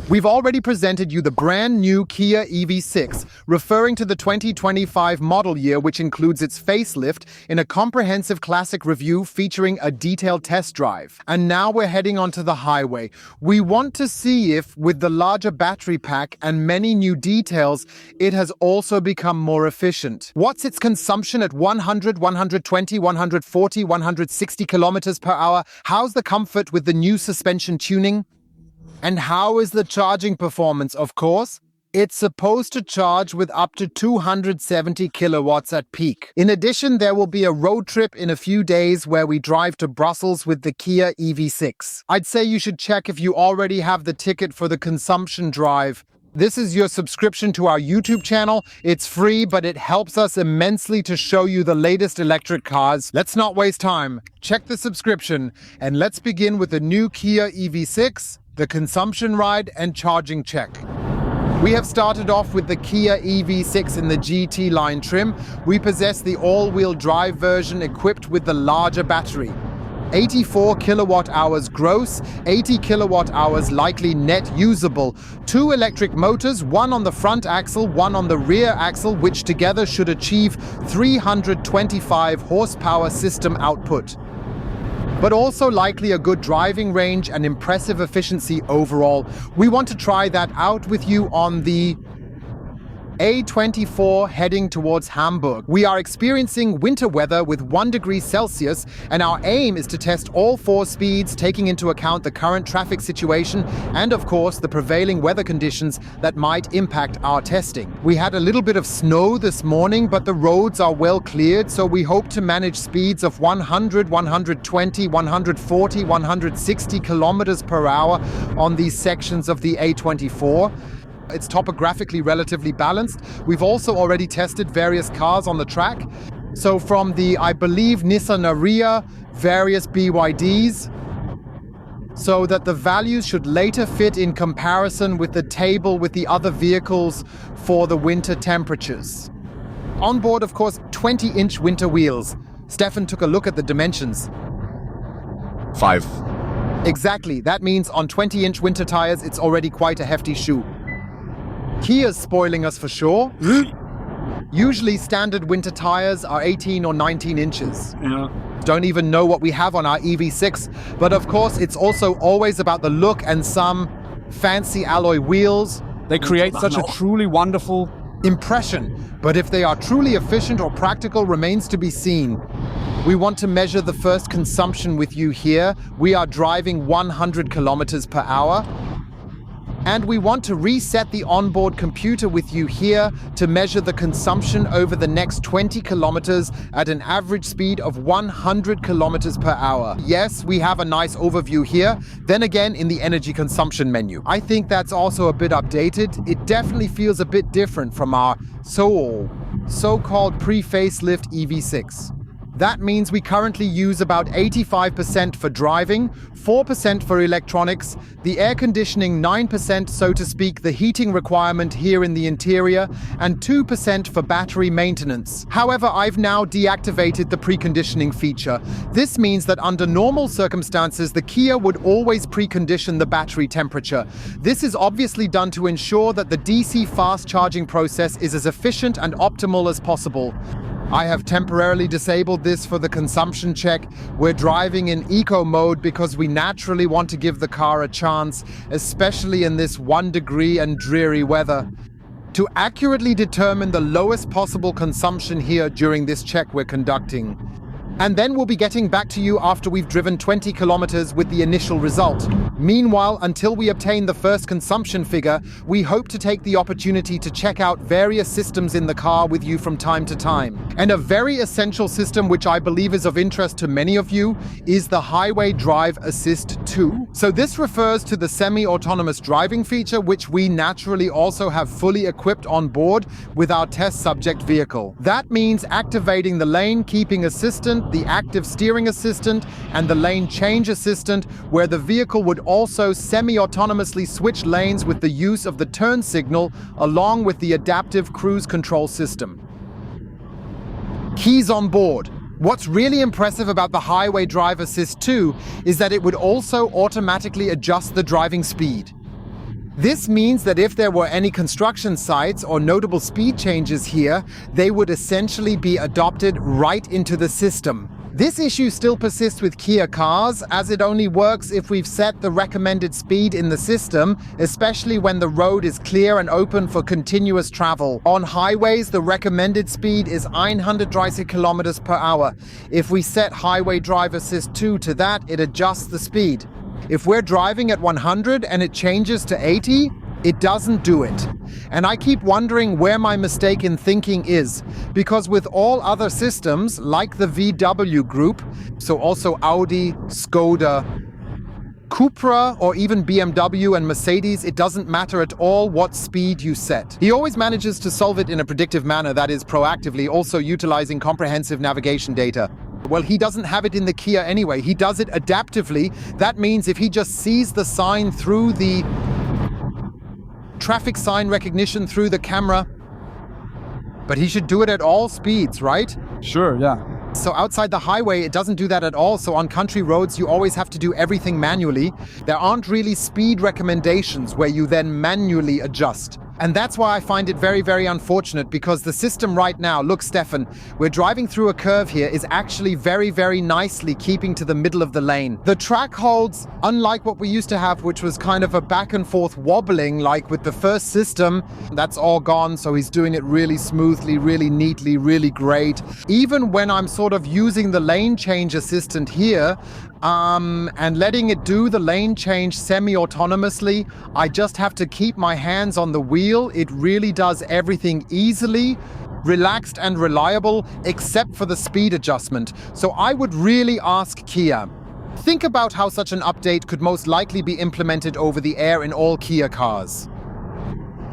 We've already presented you the brand new Kia EV6, referring to the 2025 model year, which includes its facelift, in a comprehensive classic review featuring a detailed test drive. And now we're heading onto the highway. We want to see if, with the larger battery pack and many new details, it has also become more efficient. What's its consumption at 100, 120, 140, 160 kilometers per hour? How's the comfort with the new suspension tuning? And how is the charging performance, of course? It's supposed to charge with up to 270 kilowatts at peak. In addition, there will be a road trip in a few days where we drive to Brussels with the Kia EV6. I'd say you should check if you already have the ticket for the consumption drive. This is your subscription to our YouTube channel. It's free, but it helps us immensely to show you the latest electric cars. Let's not waste time. Check the subscription, and let's begin with the new Kia EV6, the consumption ride and charging check. We have started off with the Kia EV6 in the GT line trim. We possess the all-wheel drive version equipped with the larger battery. 84 kilowatt hours gross, 80 kilowatt hours likely net usable. 2 electric motors, one on the front axle, one on the rear axle, which together should achieve 325 horsepower system output. But also likely a good driving range and impressive efficiency overall. We want to try that out with you on the A24 heading towards Hamburg. We are experiencing winter weather with 1 degree Celsius, and our aim is to test all 4 speeds, taking into account the current traffic situation and, of course, the prevailing weather conditions that might impact our testing. We had a little bit of snow this morning, but the roads are well cleared, so we hope to manage speeds of 100, 120, 140, 160 kilometers per hour on these sections of the A24. It's topographically relatively balanced. We've also already tested various cars on the track. So from the, I believe, Nissan Ariya, various BYDs, so that the values should later fit in comparison with the table with the other vehicles for the winter temperatures. On board, of course, 20-inch winter wheels. Stefan took a look at the dimensions. 5. Exactly. That means on 20-inch winter tires, it's already quite a hefty shoe. Kia's spoiling us for sure. Usually standard winter tires are 18 or 19 inches. Yeah. Don't even know what we have on our EV6, but of course it's also always about the look and some fancy alloy wheels. They create such a truly wonderful impression, but if they are truly efficient or practical remains to be seen. We want to measure the first consumption with you here. We are driving 100 kilometers per hour. And we want to reset the onboard computer with you here to measure the consumption over the next 20 kilometers at an average speed of 100 kilometers per hour. Yes, we have a nice overview here. Then again, in the energy consumption menu. I think that's also a bit updated. It definitely feels a bit different from our so-called pre-facelift EV6. That means we currently use about 85% for driving, 4% for electronics, the air conditioning 9%, so to speak, the heating requirement here in the interior, and 2% for battery maintenance. However, I've now deactivated the preconditioning feature. This means that under normal circumstances, the Kia would always precondition the battery temperature. This is obviously done to ensure that the DC fast charging process is as efficient and optimal as possible. I have temporarily disabled this for the consumption check. We're driving in eco mode because we naturally want to give the car a chance, especially in this 1 degree and dreary weather. To accurately determine the lowest possible consumption here during this check we're conducting. And then we'll be getting back to you after we've driven 20 kilometers with the initial result. Meanwhile, until we obtain the first consumption figure, we hope to take the opportunity to check out various systems in the car with you from time to time. And a very essential system which I believe is of interest to many of you is the Highway Drive Assist 2. So this refers to the semi-autonomous driving feature which we naturally also have fully equipped on board with our test subject vehicle. That means activating the lane keeping assistant, the active steering assistant, and the lane change assistant, where the vehicle would also semi-autonomously switch lanes with the use of the turn signal along with the adaptive cruise control system. Keys on board. What's really impressive about the Highway Drive Assist 2 is that it would also automatically adjust the driving speed. This means that if there were any construction sites or notable speed changes here, they would essentially be adopted right into the system. This issue still persists with Kia cars, as it only works if we've set the recommended speed in the system, especially when the road is clear and open for continuous travel. On highways, the recommended speed is 130 kilometers per hour. If we set Highway Drive Assist 2 to that, it adjusts the speed. If we're driving at 100 and it changes to 80, it doesn't do it. And I keep wondering where my mistake in thinking is, because with all other systems, like the VW group, so also Audi, Skoda, Cupra, or even BMW and Mercedes, it doesn't matter at all what speed you set. He always manages to solve it in a predictive manner, that is proactively, also utilizing comprehensive navigation data. Well, he doesn't have it in the Kia anyway. He does it adaptively. That means if he just sees the sign through the traffic sign recognition through the camera, but he should do it at all speeds, right? Sure, yeah. So outside the highway, it doesn't do that at all. So on country roads, you always have to do everything manually. There aren't really speed recommendations where you then manually adjust. And that's why I find it very, very unfortunate, because the system right now, look, Stefan, we're driving through a curve here, is actually very, very nicely keeping to the middle of the lane. The track holds, unlike what we used to have, which was kind of a back and forth wobbling, like with the first system, that's all gone. So he's doing it really smoothly, really neatly, really great. Even when I'm sort of using the lane change assistant here, and letting it do the lane change semi-autonomously, I just have to keep my hands on the wheel. It really does everything easily, relaxed and reliable, except for the speed adjustment. So I would really ask Kia, think about how such an update could most likely be implemented over the air in all Kia cars.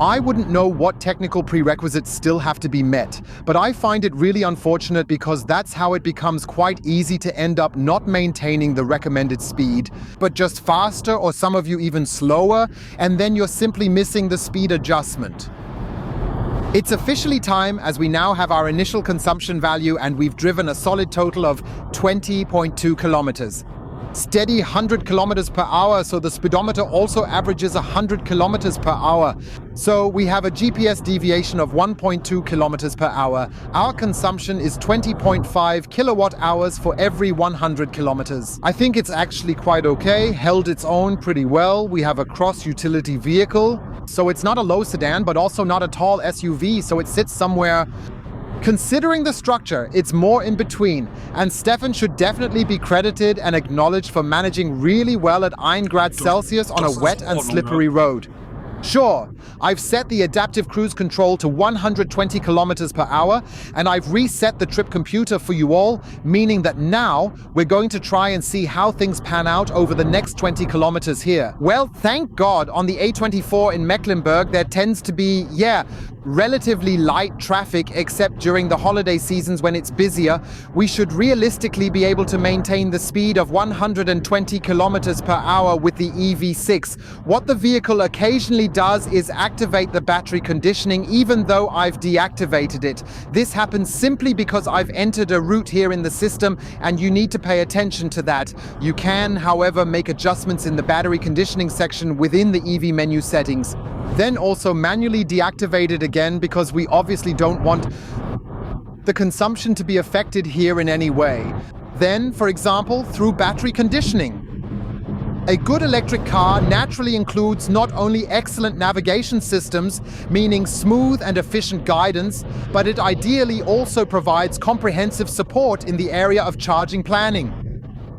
I wouldn't know what technical prerequisites still have to be met, but I find it really unfortunate, because that's how it becomes quite easy to end up not maintaining the recommended speed, but just faster, or some of you even slower, and then you're simply missing the speed adjustment. It's officially time, as we now have our initial consumption value and we've driven a solid total of 20.2 kilometers. Steady 100 kilometers per hour, so the speedometer also averages 100 kilometers per hour. So we have a GPS deviation of 1.2 kilometers per hour. Our consumption is 20.5 kilowatt hours for every 100 kilometers. I think it's actually quite okay, held its own pretty well. We have a cross-utility vehicle, so it's not a low sedan, but also not a tall SUV, so it sits somewhere. Considering the structure, it's more in between, and Stefan should definitely be credited and acknowledged for managing really well at 1 grad Celsius on a wet and slippery road. Sure, I've set the adaptive cruise control to 120 kilometers per hour, and I've reset the trip computer for you all, meaning that now we're going to try and see how things pan out over the next 20 kilometers here. Well, thank God, on the A24 in Mecklenburg, there tends to be, relatively light traffic, except during the holiday seasons when it's busier. We should realistically be able to maintain the speed of 120 kilometers per hour with the EV6. What the vehicle occasionally does is activate the battery conditioning, even though I've deactivated it. This happens simply because I've entered a route here in the system, and you need to pay attention to that. You can, however, make adjustments in the battery conditioning section within the EV menu settings. Then also manually deactivate it again, because we obviously don't want the consumption to be affected here in any way. Then, for example, through battery conditioning. A good electric car naturally includes not only excellent navigation systems, meaning smooth and efficient guidance, but it ideally also provides comprehensive support in the area of charging planning.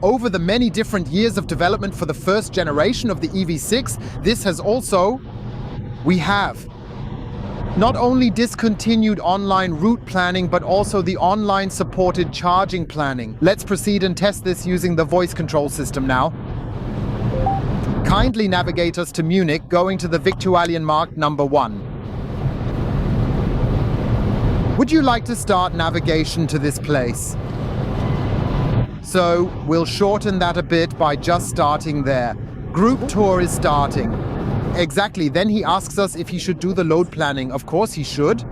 Over the many different years of development for the first generation of the EV6, this has also we have not only discontinued online route planning, but also the online supported charging planning. Let's proceed and test this using the voice control system now. Kindly navigate us to Munich, going to the Viktualienmarkt number 1. Would you like to start navigation to this place? So we'll shorten that a bit by just starting there. Group tour is starting. Exactly, then he asks us if he should do the load planning. Of course he should.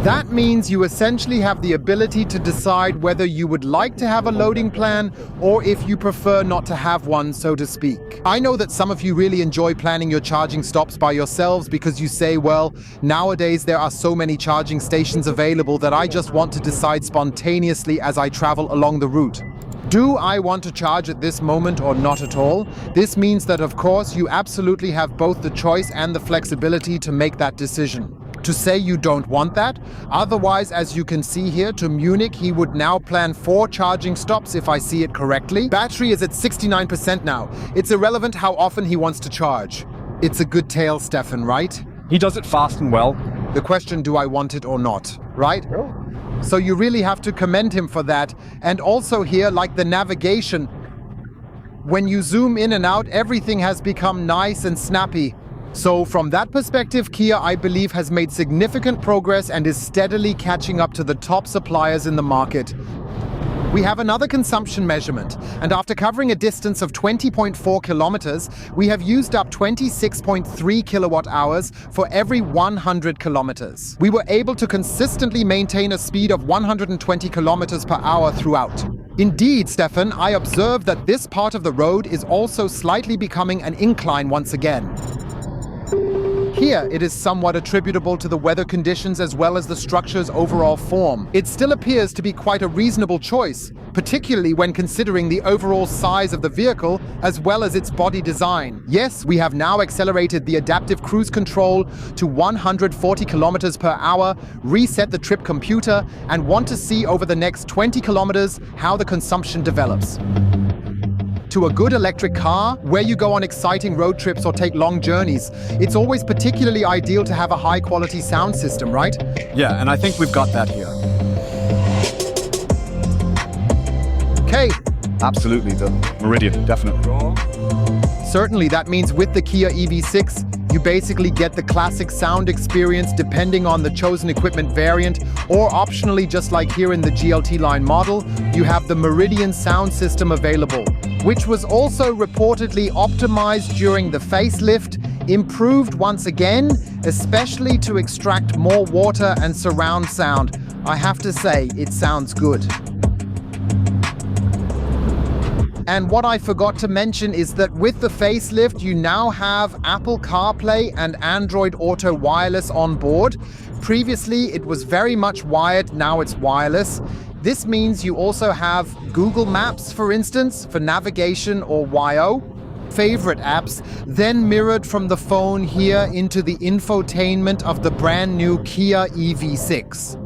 That means you essentially have the ability to decide whether you would like to have a loading plan or if you prefer not to have one, so to speak. I know that some of you really enjoy planning your charging stops by yourselves because you say, well, nowadays there are so many charging stations available that I just want to decide spontaneously as I travel along the route. Do I want to charge at this moment or not at all? This means that, of course, you absolutely have both the choice and the flexibility to make that decision. To say you don't want that. Otherwise, as you can see here, to Munich, he would now plan 4 charging stops if I see it correctly. Battery is at 69% now. It's irrelevant how often he wants to charge. It's a good tale, Stefan, right? He does it fast and well. The question, do I want it or not, right? So you really have to commend him for that. And also here, like the navigation, when you zoom in and out, everything has become nice and snappy. So from that perspective, Kia, I believe, has made significant progress and is steadily catching up to the top suppliers in the market. We have another consumption measurement, and after covering a distance of 20.4 kilometers, we have used up 26.3 kilowatt hours for every 100 kilometers. We were able to consistently maintain a speed of 120 kilometers per hour throughout. Indeed, Stefan, I observed that this part of the road is also slightly becoming an incline once again. Here, it is somewhat attributable to the weather conditions as well as the structure's overall form. It still appears to be quite a reasonable choice, particularly when considering the overall size of the vehicle as well as its body design. Yes, we have now accelerated the adaptive cruise control to 140 kilometers per hour, reset the trip computer, and want to see over the next 20 kilometers how the consumption develops. To a good electric car, where you go on exciting road trips or take long journeys, it's always particularly ideal to have a high-quality sound system, right? Yeah, and I think we've got that here. Okay. Absolutely, the Meridian, definitely. Certainly, that means with the Kia EV6, you basically get the classic sound experience depending on the chosen equipment variant, or optionally, just like here in the GLT line model, you have the Meridian sound system available, which was also reportedly optimized during the facelift, improved once again, especially to extract more water and surround sound. I have to say, it sounds good. And what I forgot to mention is that with the facelift, you now have Apple CarPlay and Android Auto wireless on board. Previously, it was very much wired, now it's wireless. This means you also have Google Maps, for instance, for navigation or YO. Favorite apps, then mirrored from the phone here into the infotainment of the brand new Kia EV6.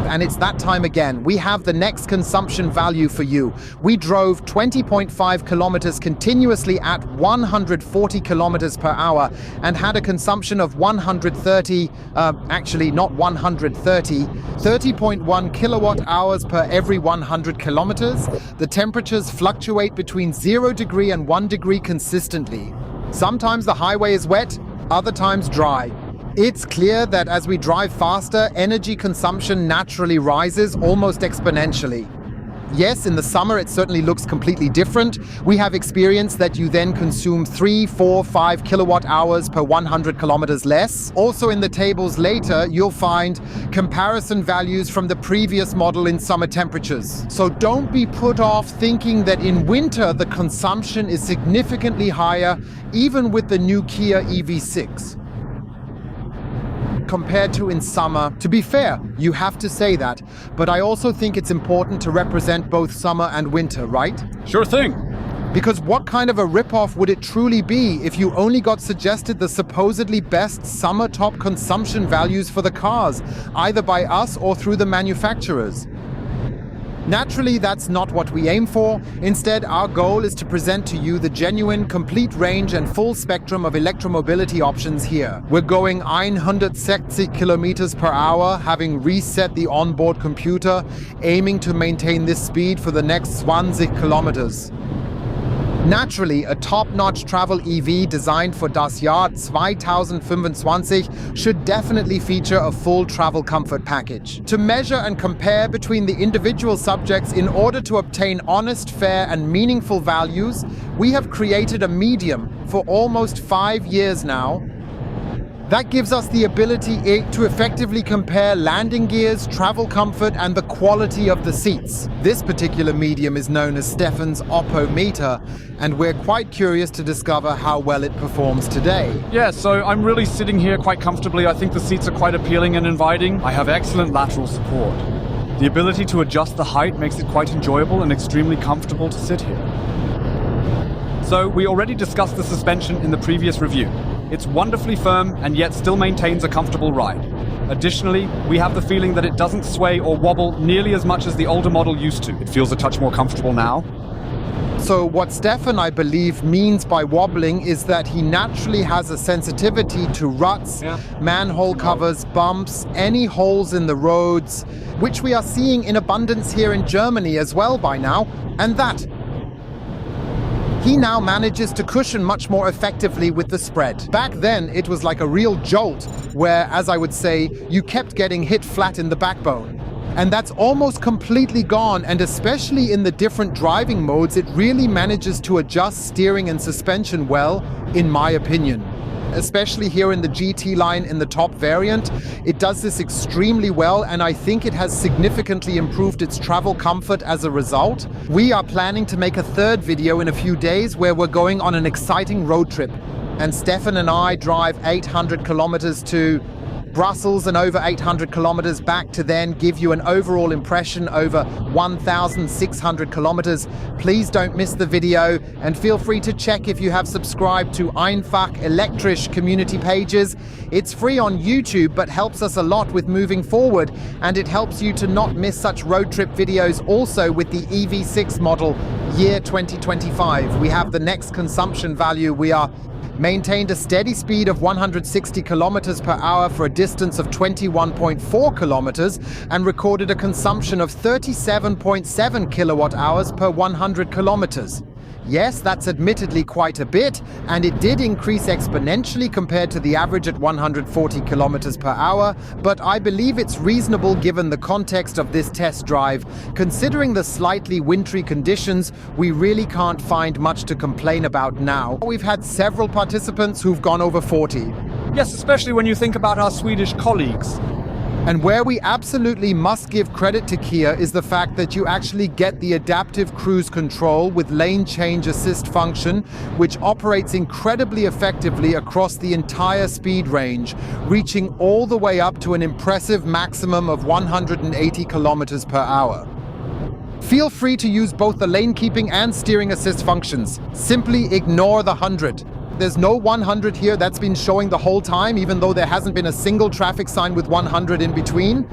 And it's that time again. We have the next consumption value for you. We drove 20.5 kilometers continuously at 140 kilometers per hour and had a consumption of 130, actually not 130, 30.1 kilowatt hours per every 100 kilometers. The temperatures fluctuate between 0 degree and 1 degree consistently. Sometimes the highway is wet, other times dry. It's clear that as we drive faster, energy consumption naturally rises almost exponentially. Yes, in the summer it certainly looks completely different. We have experienced that you then consume 3, 4, 5 kilowatt hours per 100 kilometers less. Also in the tables later, you'll find comparison values from the previous model in summer temperatures. So don't be put off thinking that in winter the consumption is significantly higher, even with the new Kia EV6. Compared to in summer. To be fair, you have to say that, but I also think it's important to represent both summer and winter, right? Sure thing. Because what kind of a ripoff would it truly be if you only got suggested the supposedly best summer top consumption values for the cars, either by us or through the manufacturers? Naturally, that's not what we aim for. Instead, our goal is to present to you the genuine, complete range and full spectrum of electromobility options here. We're going 160 kilometers per hour, having reset the onboard computer, aiming to maintain this speed for the next 20 kilometers. Naturally, a top-notch travel EV designed for das Jahr 2025 should definitely feature a full travel comfort package. To measure and compare between the individual subjects in order to obtain honest, fair and meaningful values, we have created a medium for almost 5 years now. That gives us the ability to effectively compare landing gears, travel comfort, and the quality of the seats. This particular medium is known as Stefan's Oppo-meter, and we're quite curious to discover how well it performs today. Yeah, so I'm really sitting here quite comfortably. I think the seats are quite appealing and inviting. I have excellent lateral support. The ability to adjust the height makes it quite enjoyable and extremely comfortable to sit here. So we already discussed the suspension in the previous review. It's wonderfully firm and yet still maintains a comfortable ride. Additionally, we have the feeling that it doesn't sway or wobble nearly as much as the older model used to. It feels a touch more comfortable now. So what Stefan, I believe, means by wobbling is that he naturally has a sensitivity to ruts, manhole covers, bumps, any holes in the roads, which we are seeing in abundance here in Germany as well by now, and that he now manages to cushion much more effectively with the spread. Back then, it was like a real jolt, where, as I would say, you kept getting hit flat in the backbone. And that's almost completely gone, and especially in the different driving modes, it really manages to adjust steering and suspension well, in my opinion. Especially here in the GT line in the top variant, it does this extremely well, and I think it has significantly improved its travel comfort as a result. We are planning to make a third video in a few days where we're going on an exciting road trip, and Stefan and I drive 800 kilometers to Brussels and over 800 kilometers back to then give you an overall impression over 1,600 kilometers. Please don't miss the video, and feel free to check if you have subscribed to einfach, elektrisch community pages. It's free on YouTube but helps us a lot with moving forward, and it helps you to not miss such road trip videos also with the EV6 model year 2025. We have the next consumption value. We are maintained a steady speed of 160 kilometers per hour for a distance of 21.4 kilometers and recorded a consumption of 37.7 kilowatt hours per 100 kilometers. Yes, that's admittedly quite a bit, and it did increase exponentially compared to the average at 140 kilometers per hour, but I believe it's reasonable given the context of this test drive. Considering the slightly wintry conditions, we really can't find much to complain about now. We've had several participants who've gone over 40. Yes, especially when you think about our Swedish colleagues. And where we absolutely must give credit to Kia is the fact that you actually get the adaptive cruise control with lane change assist function, which operates incredibly effectively across the entire speed range, reaching all the way up to an impressive maximum of 180 kilometers per hour. Feel free to use both the lane keeping and steering assist functions. Simply ignore the 100. There's no 100 here. That's been showing the whole time, even though there hasn't been a single traffic sign with 100 in between.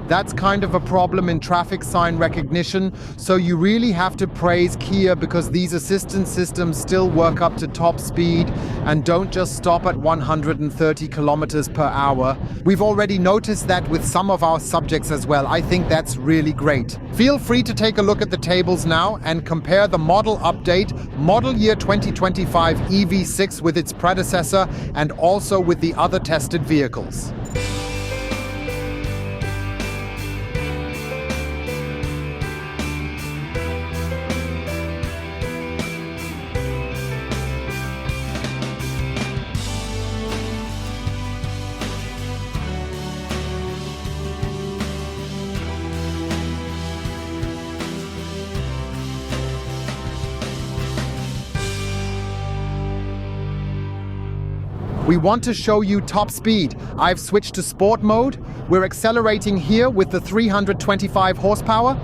That's kind of a problem in traffic sign recognition, so you really have to praise Kia because these assistance systems still work up to top speed and don't just stop at 130 kilometers per hour. We've already noticed that with some of our subjects as well. I think that's really great. Feel free to take a look at the tables now and compare the model update, model year 2025 EV6 with its predecessor and also with the other tested vehicles. We want to show you top speed. I've switched to sport mode. We're accelerating here with the 325 horsepower,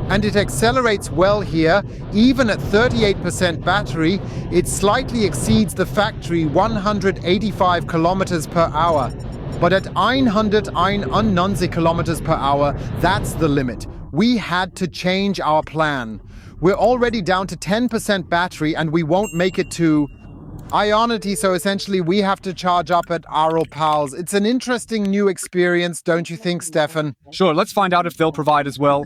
and it accelerates well here. Even at 38% battery, it slightly exceeds the factory 185 kilometers per hour. But at 191 kilometers per hour, that's the limit. We had to change our plan. We're already down to 10% battery, and we won't make it to Ionity, so essentially we have to charge up at Aral Pals. It's an interesting new experience, don't you think, Stefan? Sure, let's find out if they'll provide as well.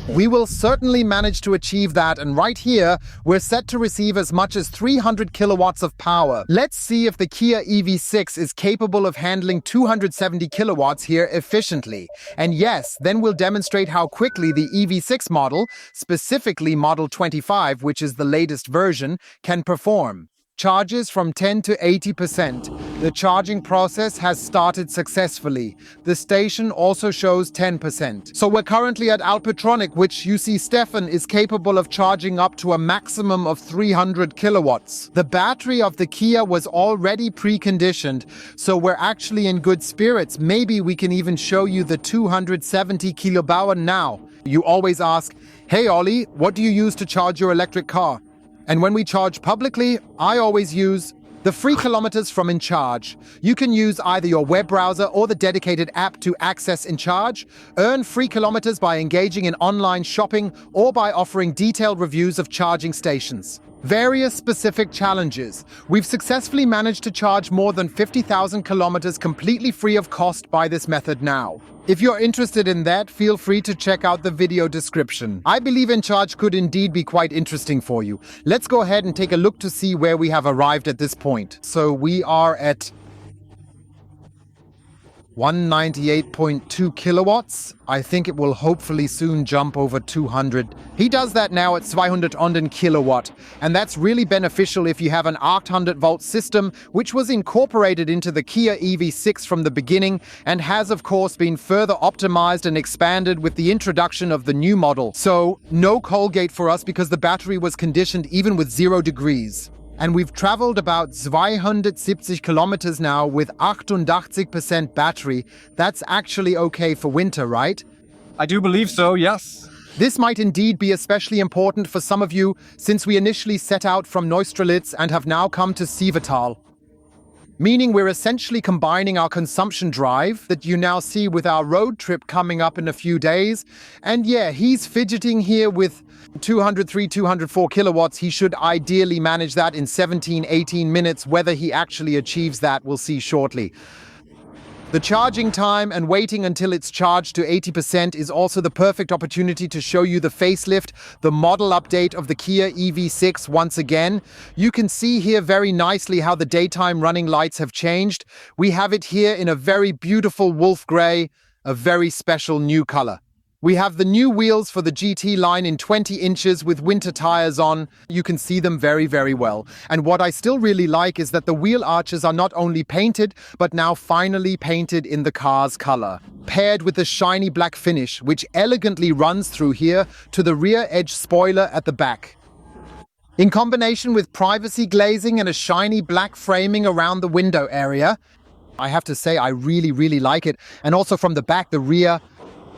We will certainly manage to achieve that, and right here, we're set to receive as much as 300 kilowatts of power. Let's see if the Kia EV6 is capable of handling 270 kilowatts here efficiently. And yes, then we'll demonstrate how quickly the EV6 model, specifically Model 25, which is the latest version, can perform. Charges from 10 to 80%. The charging process has started successfully. The station also shows 10%. So we're currently at Alpetronic, which you see Stefan is capable of charging up to a maximum of 300 kilowatts. The battery of the Kia was already preconditioned, so we're actually in good spirits. Maybe we can even show you the 270 kilowatt now. You always ask, "Hey Ollie, what do you use to charge your electric car?" And when we charge publicly, I always use the free kilometers from InCharge. You can use either your web browser or the dedicated app to access InCharge, earn free kilometers by engaging in online shopping or by offering detailed reviews of charging stations. Various specific challenges. We've successfully managed to charge more than 50,000 kilometers completely free of cost by this method now. If you're interested in that, feel free to check out the video description. I believe InCharge could indeed be quite interesting for you. Let's go ahead and take a look to see where we have arrived at this point. So we are at 198.2 kilowatts. I think it will hopefully soon jump over 200. He does that now at 200 kilowatt, and that's really beneficial if you have an 800-volt system, which was incorporated into the Kia EV6 from the beginning and has of course been further optimized and expanded with the introduction of the new model. So no Colgate for us because the battery was conditioned even with 0 degrees. And we've traveled about 270 kilometers now with 88% battery. That's actually okay for winter, right? I do believe so, yes. This might indeed be especially important for some of you since we initially set out from Neustrelitz and have now come to Sievertal. Meaning we're essentially combining our consumption drive that you now see with our road trip coming up in a few days. And yeah, he's fidgeting here with 203, 204 kilowatts. He should ideally manage that in 17, 18 minutes. Whether he actually achieves that, we'll see shortly. The charging time and waiting until it's charged to 80% is also the perfect opportunity to show you the facelift, the model update of the Kia EV6 once again. You can see here very nicely how the daytime running lights have changed. We have it here in a very beautiful wolf grey, a very special new color. We have the new wheels for the GT line in 20 inches with winter tires on. You can see them very, very well. And what I still really like is that the wheel arches are not only painted, but now finally painted in the car's color, paired with the shiny black finish, which elegantly runs through here to the rear edge spoiler at the back. In combination with privacy glazing and a shiny black framing around the window area, I have to say I really, really like it. And also from the back, the rear,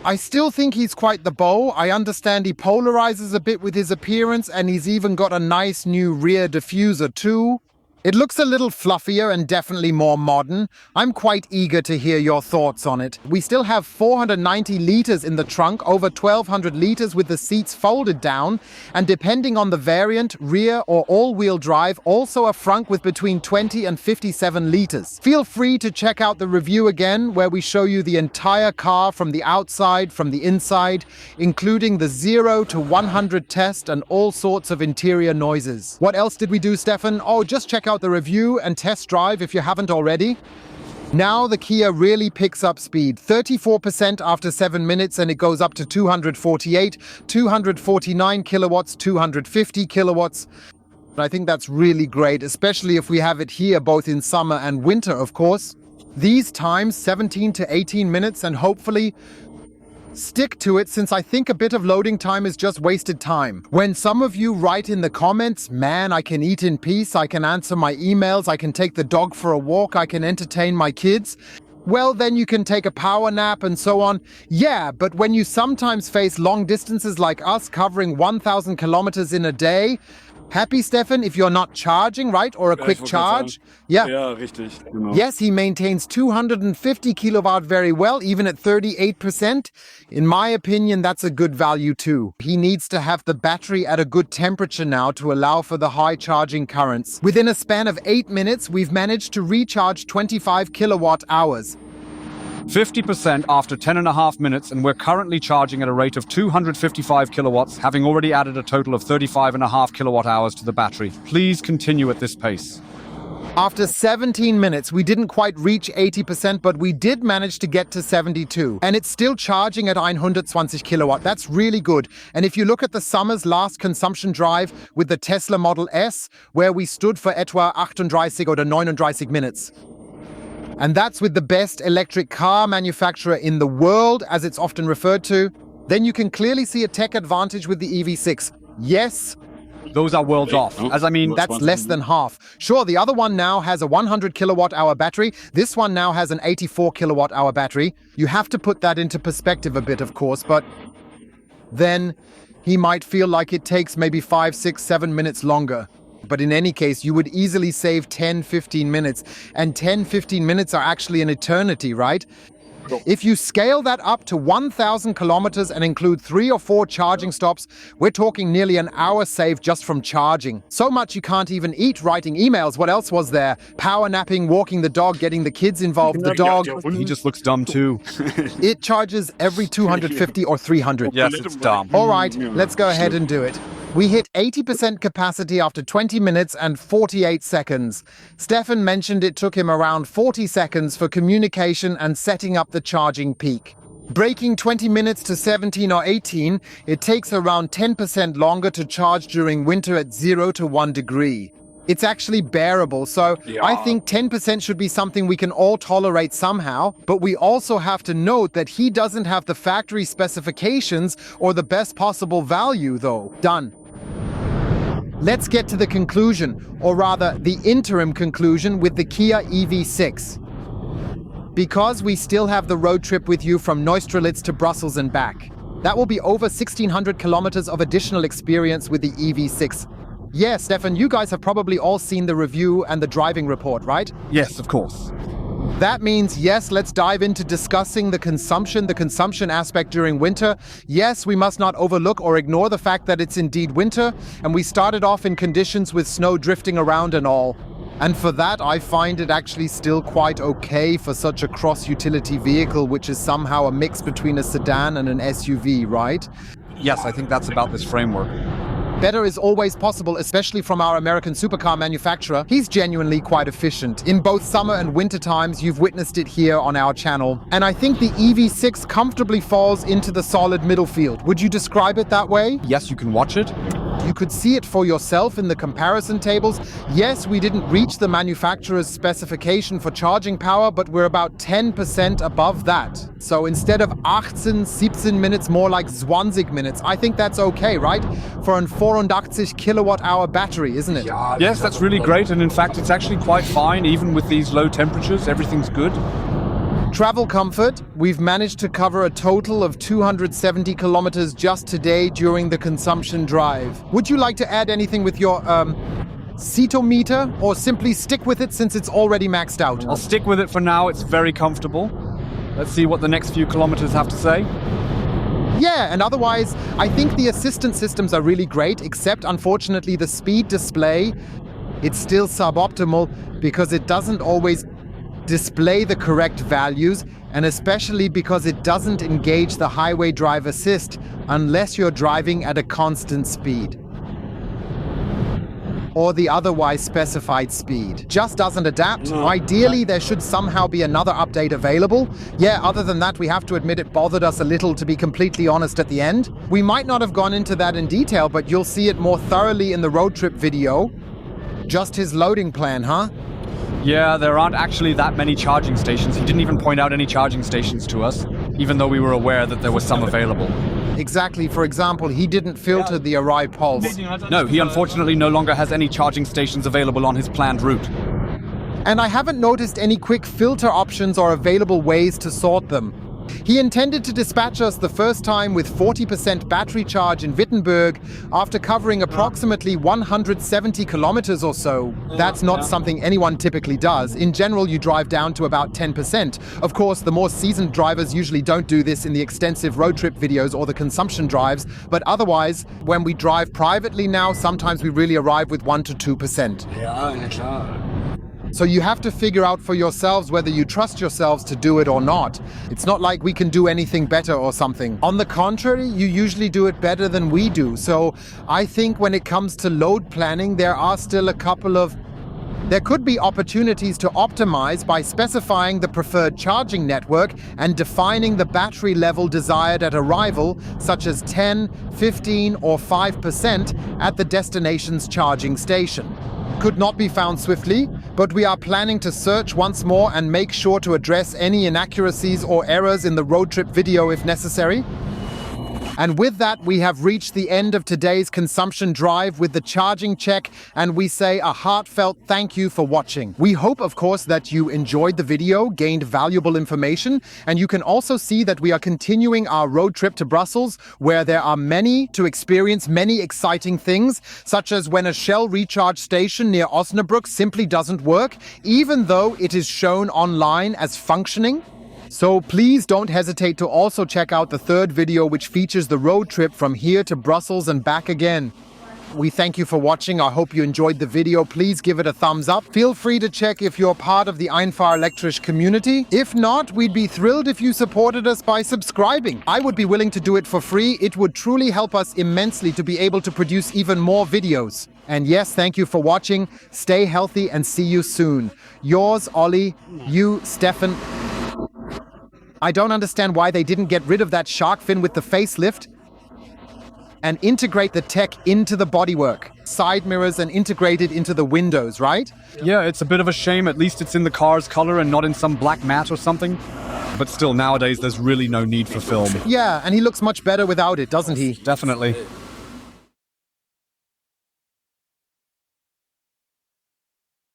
I still think he's quite the beau. I understand he polarizes a bit with his appearance and he's even got a nice new rear diffuser too. It looks a little fluffier and definitely more modern. I'm quite eager to hear your thoughts on it. We still have 490 liters in the trunk, over 1200 liters with the seats folded down, and depending on the variant, rear or all-wheel drive, also a frunk with between 20 and 57 liters. Feel free to check out the review again, where we show you the entire car from the outside, from the inside, including the 0 to 100 test and all sorts of interior noises. What else did we do, Stefan? Oh, just check out the review and test drive if you haven't already. Now the Kia really picks up speed, 34% after 7 minutes, and it goes up to 248, 249 kilowatts, 250 kilowatts. I think that's really great, especially if we have it here both in summer and winter, of course. These times, 17 to 18 minutes, and hopefully stick to it, since I think a bit of loading time is just wasted time. When some of you write in the comments, "Man, I can eat in peace, I can answer my emails, I can take the dog for a walk, I can entertain my kids," well, then you can take a power nap and so on. Yeah, but when you sometimes face long distances like us, covering 1,000 kilometers in a day, happy, Stefan, if you're not charging, right? Or a quick charge. Yeah. Ja, richtig. Genau. Yes, he maintains 250 kilowatt very well, even at 38%. In my opinion, that's a good value too. He needs to have the battery at a good temperature now to allow for the high charging currents. Within a span of 8 minutes, we've managed to recharge 25 kilowatt hours. 50% after 10.5 minutes, and we're currently charging at a rate of 255 kilowatts, having already added a total of 35.5 kilowatt hours to the battery. Please continue at this pace. After 17 minutes, we didn't quite reach 80%, but we did manage to get to 72. And it's still charging at 120 kilowatt. That's really good. And if you look at the summer's last consumption drive with the Tesla Model S, where we stood for etwa 38 oder 39 minutes. And that's with the best electric car manufacturer in the world, as it's often referred to. Then you can clearly see a tech advantage with the EV6. Yes, Those are worlds off. As I mean, that's less than half. Sure, the other one now has a 100 kilowatt hour battery. This one now has an 84 kilowatt hour battery. You have to put that into perspective a bit, of course, but then he might feel like it takes maybe 5, 6, 7 minutes longer. But in any case, you would easily save 10, 15 minutes. And 10, 15 minutes are actually an eternity, right? If you scale that up to 1,000 kilometers and include 3 or 4 charging stops, we're talking nearly an hour saved just from charging. So much you can't even eat writing emails. What else was there? Power napping, walking the dog, getting the kids involved. The dog, he just looks dumb too. it charges every 250 or 300. Yes, it's dumb. All right, let's go ahead and do it. We hit 80% capacity after 20 minutes and 48 seconds. Stefan mentioned it took him around 40 seconds for communication and setting up the charging peak. Breaking 20 minutes to 17 or 18, it takes around 10% longer to charge during winter at 0 to 1 degree. It's actually bearable, so I think 10% should be something we can all tolerate somehow, but we also have to note that he doesn't have the factory specifications or the best possible value, though. Done. Let's get to the conclusion, or rather the interim conclusion with the Kia EV6. Because we still have the road trip with you from Neustrelitz to Brussels and back. That will be over 1,600 kilometers of additional experience with the EV6. Yeah, Stefan, you guys have probably all seen the review and the driving report, right? Yes, of course. That means, yes, let's dive into discussing the consumption aspect during winter. Yes, we must not overlook or ignore the fact that it's indeed winter, and we started off in conditions with snow drifting around and all. And for that, I find it actually still quite okay for such a cross-utility vehicle, which is somehow a mix between a sedan and an SUV, right? Yes, I think that's about this framework. Better is always possible, especially from our American supercar manufacturer. He's genuinely quite efficient. In both summer and winter times, you've witnessed it here on our channel. And I think the EV6 comfortably falls into the solid middle field. Would you describe it that way? Yes, you can watch it. You could see it for yourself in the comparison tables. Yes, we didn't reach the manufacturer's specification for charging power, but we're about 10% above that. So instead of 18, 17 minutes, more like 20 minutes. I think that's okay, right? For an 84 kilowatt hour battery, isn't it? Yes, that's really great. And in fact, it's actually quite fine, even with these low temperatures. Everything's good. Travel comfort, we've managed to cover a total of 270 kilometers just today during the consumption drive. Would you like to add anything with your seatometer, or simply stick with it since it's already maxed out? I'll stick with it for now. It's very comfortable. Let's see what the next few kilometers have to say. Yeah, and otherwise, I think the assistance systems are really great, except unfortunately the speed display, it's still suboptimal because it doesn't always display the correct values, and especially because it doesn't engage the highway drive assist unless you're driving at a constant speed or the otherwise specified speed. Just doesn't adapt. Ideally, there should somehow be another update available. Yeah, other than that, we have to admit it bothered us a little, to be completely honest, at the end. We might not have gone into that in detail, but you'll see it more thoroughly in the road trip video. Just his loading plan, huh? Yeah, there aren't actually that many charging stations. He didn't even point out any charging stations to us, even though we were aware that there were some available. Exactly. For example, he didn't filter the arrive pulse. No, he unfortunately no longer has any charging stations available on his planned route. And I haven't noticed any quick filter options or available ways to sort them. He intended to dispatch us the first time with 40% battery charge in Wittenberg after covering approximately 170 kilometers or so. That's not something anyone typically does. In general, you drive down to about 10%. Of course, the more seasoned drivers usually don't do this in the extensive road trip videos or the consumption drives, but otherwise, when we drive privately now, sometimes we really arrive with 1 to 2%. So you have to figure out for yourselves whether you trust yourselves to do it or not. It's not like we can do anything better or something. On the contrary, you usually do it better than we do. So I think when it comes to load planning, there are still there could be opportunities to optimize by specifying the preferred charging network and defining the battery level desired at arrival, such as 10, 15, or 5% at the destination's charging station. Could not be found swiftly, but we are planning to search once more and make sure to address any inaccuracies or errors in the road trip video if necessary. And with that, we have reached the end of today's consumption drive with the charging check, and we say a heartfelt thank you for watching. We hope, of course, that you enjoyed the video, gained valuable information, and you can also see that we are continuing our road trip to Brussels, where there are to experience many exciting things, such as when a Shell recharge station near Osnabrück simply doesn't work, even though it is shown online as functioning. So please don't hesitate to also check out the third video, which features the road trip from here to Brussels and back again. We thank you for watching. I hope you enjoyed the video. Please give it a thumbs up. Feel free to check if you're part of the einfach elektrisch community. If not, we'd be thrilled if you supported us by subscribing. I would be willing to do it for free. It would truly help us immensely to be able to produce even more videos. And yes, thank you for watching. Stay healthy and see you soon. Yours, Olli, you, Stefan. I don't understand why they didn't get rid of that shark fin with the facelift and integrate the tech into the bodywork. Side mirrors and integrate it into the windows, right? Yeah, it's a bit of a shame. At least it's in the car's color and not in some black matte or something. But still, nowadays, there's really no need for film. Yeah, and he looks much better without it, doesn't he? Definitely.